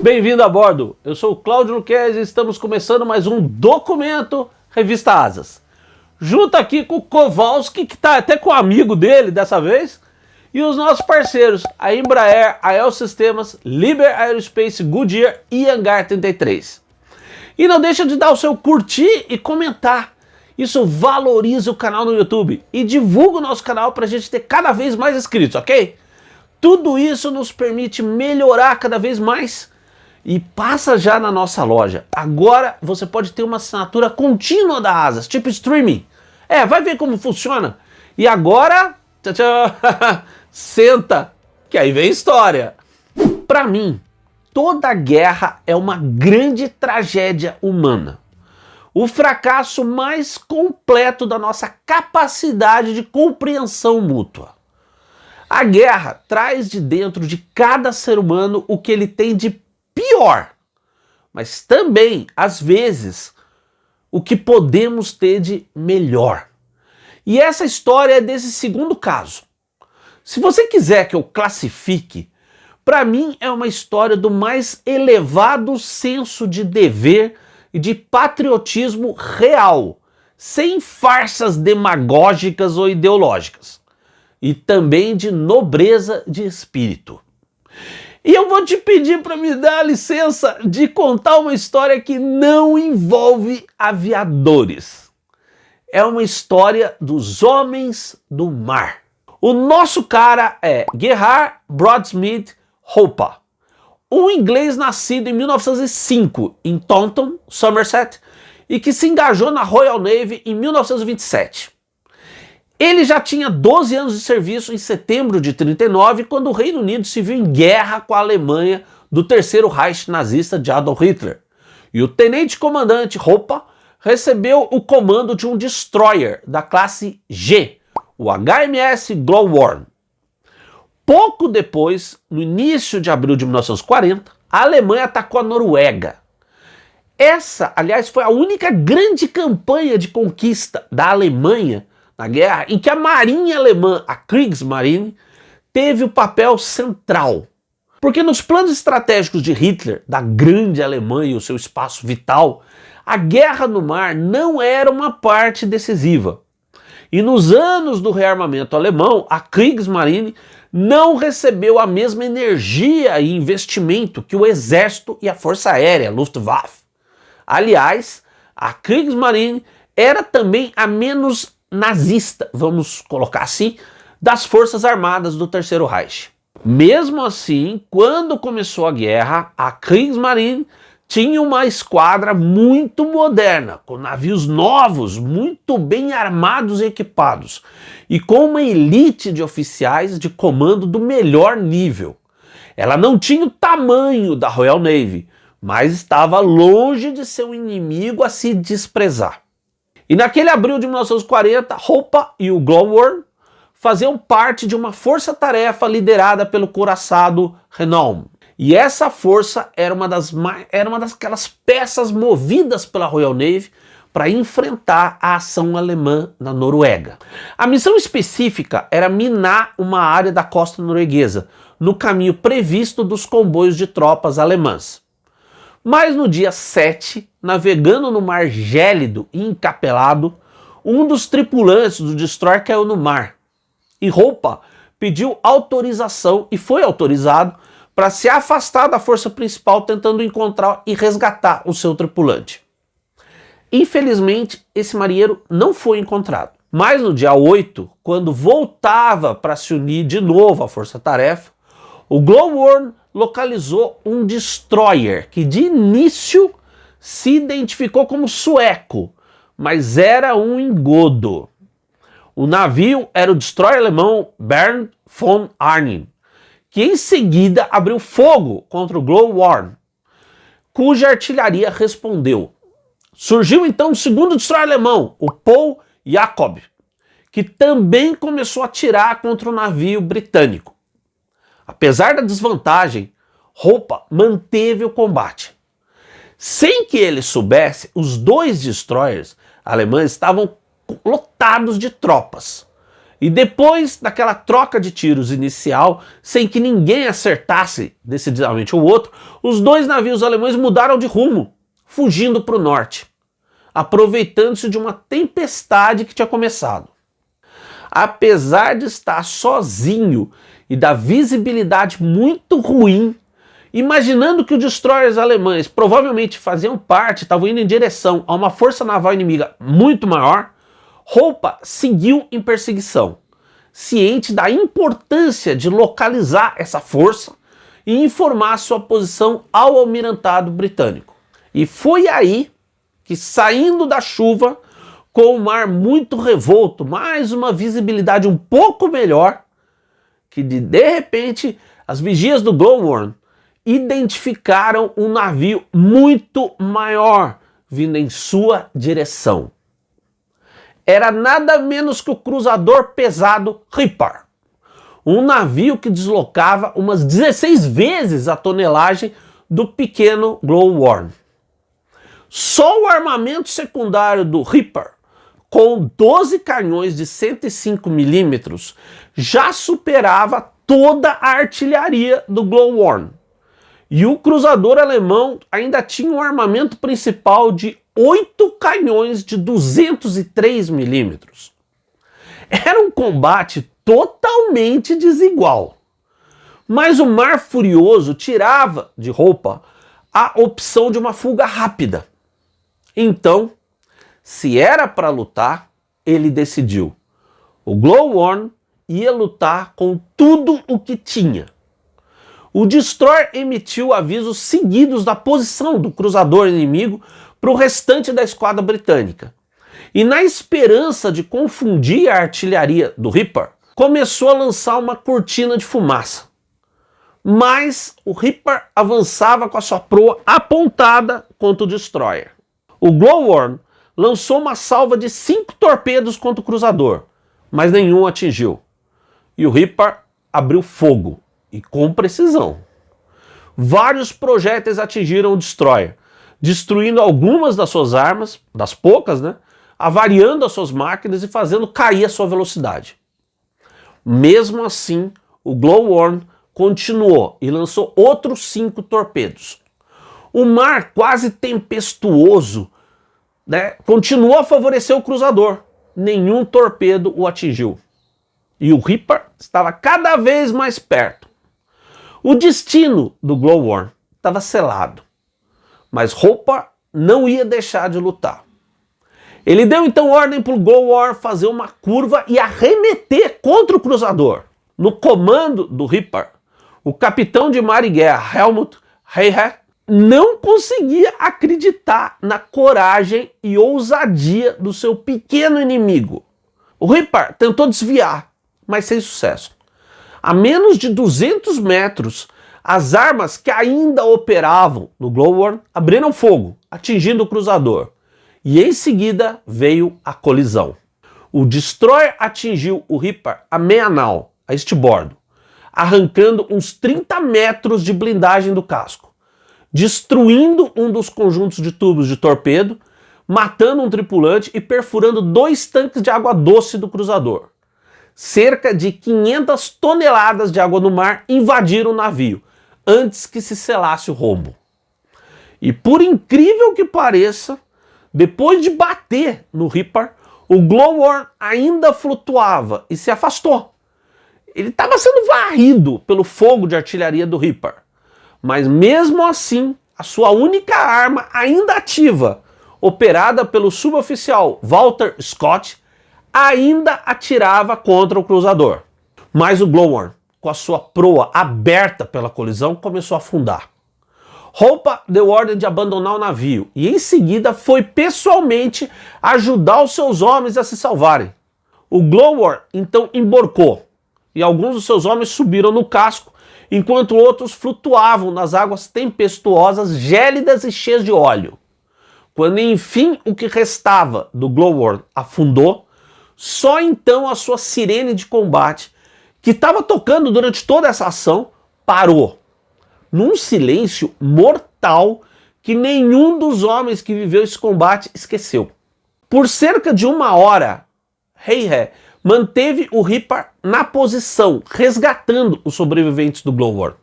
Bem-vindo a bordo, eu sou o Cláudio Luquez e estamos começando mais um Documento Revista Asas. Junto aqui com o Kowalski, que está até com o amigo dele dessa vez, e os nossos parceiros, a Embraer, a El Sistemas, Liber Aerospace, Goodyear e Hangar 33. E não deixa de dar o seu curtir e comentar. Isso valoriza o canal no YouTube e divulga o nosso canal para a gente ter cada vez mais inscritos, ok? Tudo isso nos permite melhorar cada vez mais. E passa já na nossa loja. Agora você pode ter uma assinatura contínua da Asas, tipo streaming. Vai ver como funciona. E agora, senta, que aí vem história. Para mim, toda guerra é uma grande tragédia humana. O fracasso mais completo da nossa capacidade de compreensão mútua. A guerra traz de dentro de cada ser humano o que ele tem de pior, mas também, às vezes, o que podemos ter de melhor. E essa história é desse segundo caso. Se você quiser que eu classifique, para mim é uma história do mais elevado senso de dever e de patriotismo real, sem farsas demagógicas ou ideológicas, e também de nobreza de espírito. E eu vou te pedir para me dar a licença de contar uma história que não envolve aviadores. É uma história dos homens do mar. O nosso cara é Gerhard Broadsmith Hopper, um inglês nascido em 1905 em Taunton, Somerset, e que se engajou na Royal Navy em 1927. Ele já tinha 12 anos de serviço em setembro de 1939, quando o Reino Unido se viu em guerra com a Alemanha do Terceiro Reich nazista de Adolf Hitler. E o tenente-comandante Hopper recebeu o comando de um destroyer da classe G, o HMS Glowworm. Pouco depois, no início de abril de 1940, a Alemanha atacou a Noruega. Essa, aliás, foi a única grande campanha de conquista da Alemanha na guerra em que a marinha alemã, a Kriegsmarine, teve o papel central. Porque nos planos estratégicos de Hitler, da grande Alemanha e o seu espaço vital, a guerra no mar não era uma parte decisiva. E nos anos do rearmamento alemão, a Kriegsmarine não recebeu a mesma energia e investimento que o exército e a força aérea, a Luftwaffe. Aliás, a Kriegsmarine era também a menos nazista, vamos colocar assim, das forças armadas do Terceiro Reich. Mesmo assim, quando começou a guerra, a Kriegsmarine tinha uma esquadra muito moderna, com navios novos, muito bem armados e equipados, e com uma elite de oficiais de comando do melhor nível. Ela não tinha o tamanho da Royal Navy, mas estava longe de ser um inimigo a se desprezar. E naquele abril de 1940, Hopper e o Glowworm faziam parte de uma força-tarefa liderada pelo couraçado Renown. E essa força era uma daquelas peças movidas pela Royal Navy para enfrentar a ação alemã na Noruega. A missão específica era minar uma área da costa norueguesa, no caminho previsto dos comboios de tropas alemãs. Mas no dia 7, navegando no mar gélido e encapelado, um dos tripulantes do destroyer caiu no mar. E Hopper pediu autorização e foi autorizado para se afastar da força principal, tentando encontrar e resgatar o seu tripulante. Infelizmente, esse marinheiro não foi encontrado. Mas no dia 8, quando voltava para se unir de novo à força-tarefa, o Glowworm localizou um destroyer que de início se identificou como sueco, mas era um engodo. O navio era o destroyer alemão Bernd von Arnim, que em seguida abriu fogo contra o Glowworm, cuja artilharia respondeu. Surgiu então o segundo destroyer alemão, o Paul Jacob, que também começou a atirar contra o navio britânico. Apesar da desvantagem, Hopper manteve o combate. Sem que ele soubesse, os dois destroyers alemães estavam lotados de tropas. E depois daquela troca de tiros inicial, sem que ninguém acertasse decididamente o outro, os dois navios alemães mudaram de rumo, fugindo para o norte, aproveitando-se de uma tempestade que tinha começado. Apesar de estar sozinho e da visibilidade muito ruim, imaginando que os destroyers alemães provavelmente faziam parte, estavam indo em direção a uma força naval inimiga muito maior, Hope seguiu em perseguição, ciente da importância de localizar essa força e informar sua posição ao almirantado britânico. E foi aí que, saindo da chuva, com o mar muito revolto, mais uma visibilidade um pouco melhor, que de repente as vigias do Glowworm identificaram um navio muito maior vindo em sua direção. Era nada menos que o cruzador pesado Reaper, um navio que deslocava umas 16 vezes a tonelagem do pequeno Glowworm. Só o armamento secundário do Reaper, com 12 canhões de 105 milímetros, já superava toda a artilharia do Glowworm. E o cruzador alemão ainda tinha um armamento principal de 8 canhões de 203 milímetros. Era um combate totalmente desigual. Mas o Mar Furioso tirava de Hope a opção de uma fuga rápida. Então, se era para lutar, ele decidiu. O Glowworm ia lutar com tudo o que tinha. O destroyer emitiu avisos seguidos da posição do cruzador inimigo para o restante da esquadra britânica. E na esperança de confundir a artilharia do Reaper, começou a lançar uma cortina de fumaça. Mas o Reaper avançava com a sua proa apontada contra o destroyer. O Glowworm lançou uma salva de 5 torpedos contra o cruzador, mas nenhum atingiu. E o Reaper abriu fogo, e com precisão. Vários projéteis atingiram o destroyer, destruindo algumas das suas armas, das poucas, né? Avariando as suas máquinas e fazendo cair a sua velocidade. Mesmo assim, o Glowworm continuou e lançou outros 5 torpedos. O mar quase tempestuoso, né, continuou a favorecer o cruzador. Nenhum torpedo o atingiu. E o Reaper estava cada vez mais perto. O destino do Glowworm estava selado. Mas Hope não ia deixar de lutar. Ele deu então ordem para o Glowworm fazer uma curva e arremeter contra o cruzador. No comando do Reaper, o capitão de mar e guerra Helmut Heihe não conseguia acreditar na coragem e ousadia do seu pequeno inimigo. O Reaper tentou desviar, mas sem sucesso. A menos de 200 metros, as armas que ainda operavam no Glowworm abriram fogo, atingindo o cruzador. E em seguida veio a colisão. O destroyer atingiu o Reaper a meia nau, a estibordo, arrancando uns 30 metros de blindagem do casco, destruindo um dos conjuntos de tubos de torpedo, matando um tripulante e perfurando 2 tanques de água doce do cruzador. Cerca de 500 toneladas de água no mar invadiram o navio, antes que se selasse o rombo. E por incrível que pareça, depois de bater no Reaper, o Glowworm ainda flutuava e se afastou. Ele estava sendo varrido pelo fogo de artilharia do Reaper. Mas mesmo assim, a sua única arma ainda ativa, operada pelo suboficial Walter Scott, ainda atirava contra o cruzador. Mas o Glowworm, com a sua proa aberta pela colisão, começou a afundar. Hope deu ordem de abandonar o navio e em seguida foi pessoalmente ajudar os seus homens a se salvarem. O Glowworm então emborcou e alguns dos seus homens subiram no casco, enquanto outros flutuavam nas águas tempestuosas, gélidas e cheias de óleo. Quando enfim o que restava do Glowworm afundou, só então a sua sirene de combate, que estava tocando durante toda essa ação, parou. Num silêncio mortal que nenhum dos homens que viveu esse combate esqueceu. Por cerca de 1 hora, Heihe manteve o Reaper na posição, resgatando os sobreviventes do Glowworm.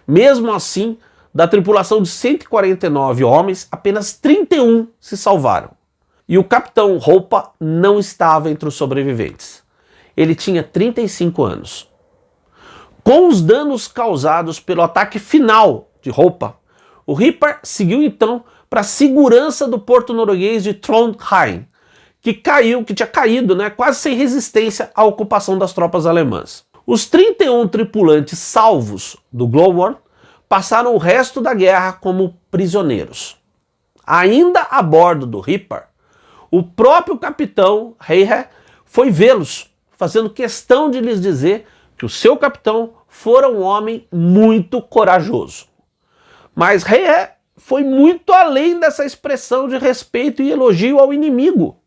Mesmo assim, da tripulação de 149 homens, apenas 31 se salvaram. E o Capitão Hopa não estava entre os sobreviventes. Ele tinha 35 anos. Com os danos causados pelo ataque final de Hopa, o Reaper seguiu então para a segurança do porto norueguês de Trondheim, que tinha caído, quase sem resistência à ocupação das tropas alemãs. Os 31 tripulantes salvos do Glowworm passaram o resto da guerra como prisioneiros. Ainda a bordo do Reaper, o próprio capitão Heihe foi vê-los, fazendo questão de lhes dizer que o seu capitão fora um homem muito corajoso. Mas Heihe foi muito além dessa expressão de respeito e elogio ao inimigo.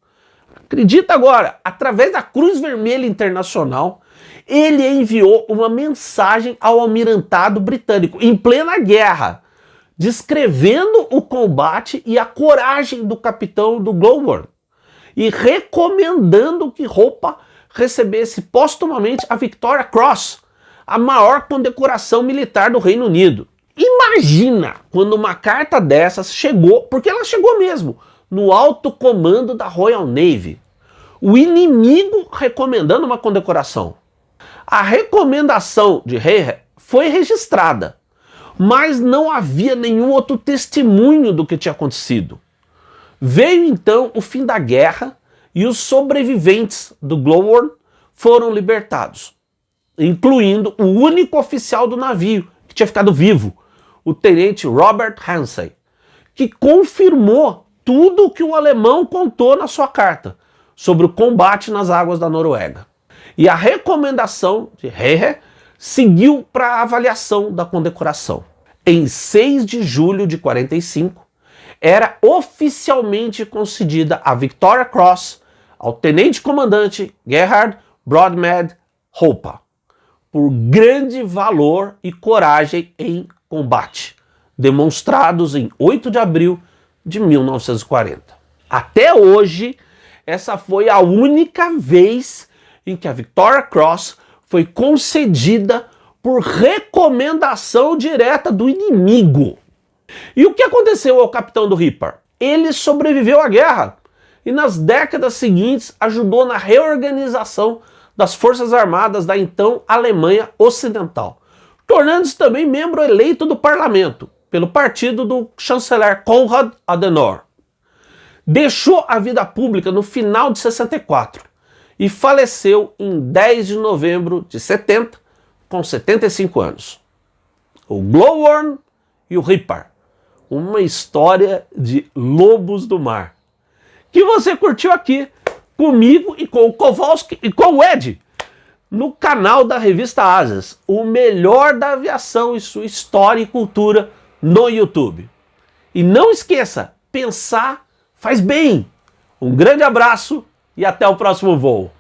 Acredita agora, através da Cruz Vermelha Internacional, ele enviou uma mensagem ao almirantado britânico, em plena guerra, descrevendo o combate e a coragem do capitão do Glowworm, e recomendando que Hopa recebesse póstumamente a Victoria Cross, a maior condecoração militar do Reino Unido. Imagina quando uma carta dessas chegou, porque ela chegou mesmo, no alto comando da Royal Navy. O inimigo recomendando uma condecoração. A recomendação de Heihe foi registrada, mas não havia nenhum outro testemunho do que tinha acontecido. Veio então o fim da guerra e os sobreviventes do Glowworm foram libertados, incluindo o único oficial do navio que tinha ficado vivo, o tenente Robert Hansey, que confirmou tudo o que o alemão contou na sua carta sobre o combate nas águas da Noruega. E a recomendação de Heihe seguiu para a avaliação da condecoração. Em 6 de julho de 45, era oficialmente concedida a Victoria Cross ao tenente-comandante Gerhard Brodmed Hopa, por grande valor e coragem em combate, demonstrados em 8 de abril de 1940. Até hoje, essa foi a única vez em que a Victoria Cross foi concedida por recomendação direta do inimigo. E o que aconteceu ao capitão do Reaper? Ele sobreviveu à guerra e nas décadas seguintes ajudou na reorganização das Forças Armadas da então Alemanha Ocidental, tornando-se também membro eleito do parlamento pelo partido do chanceler Konrad Adenauer. Deixou a vida pública no final de 64 e faleceu em 10 de novembro de 70, com 75 anos. O Glowworm e o Reaper, uma história de lobos do mar, que você curtiu aqui comigo e com o Kowalski e com o Ed, no canal da Revista Asas, o melhor da aviação e sua história e cultura no YouTube. E não esqueça, pensar faz bem. Um grande abraço e até o próximo voo.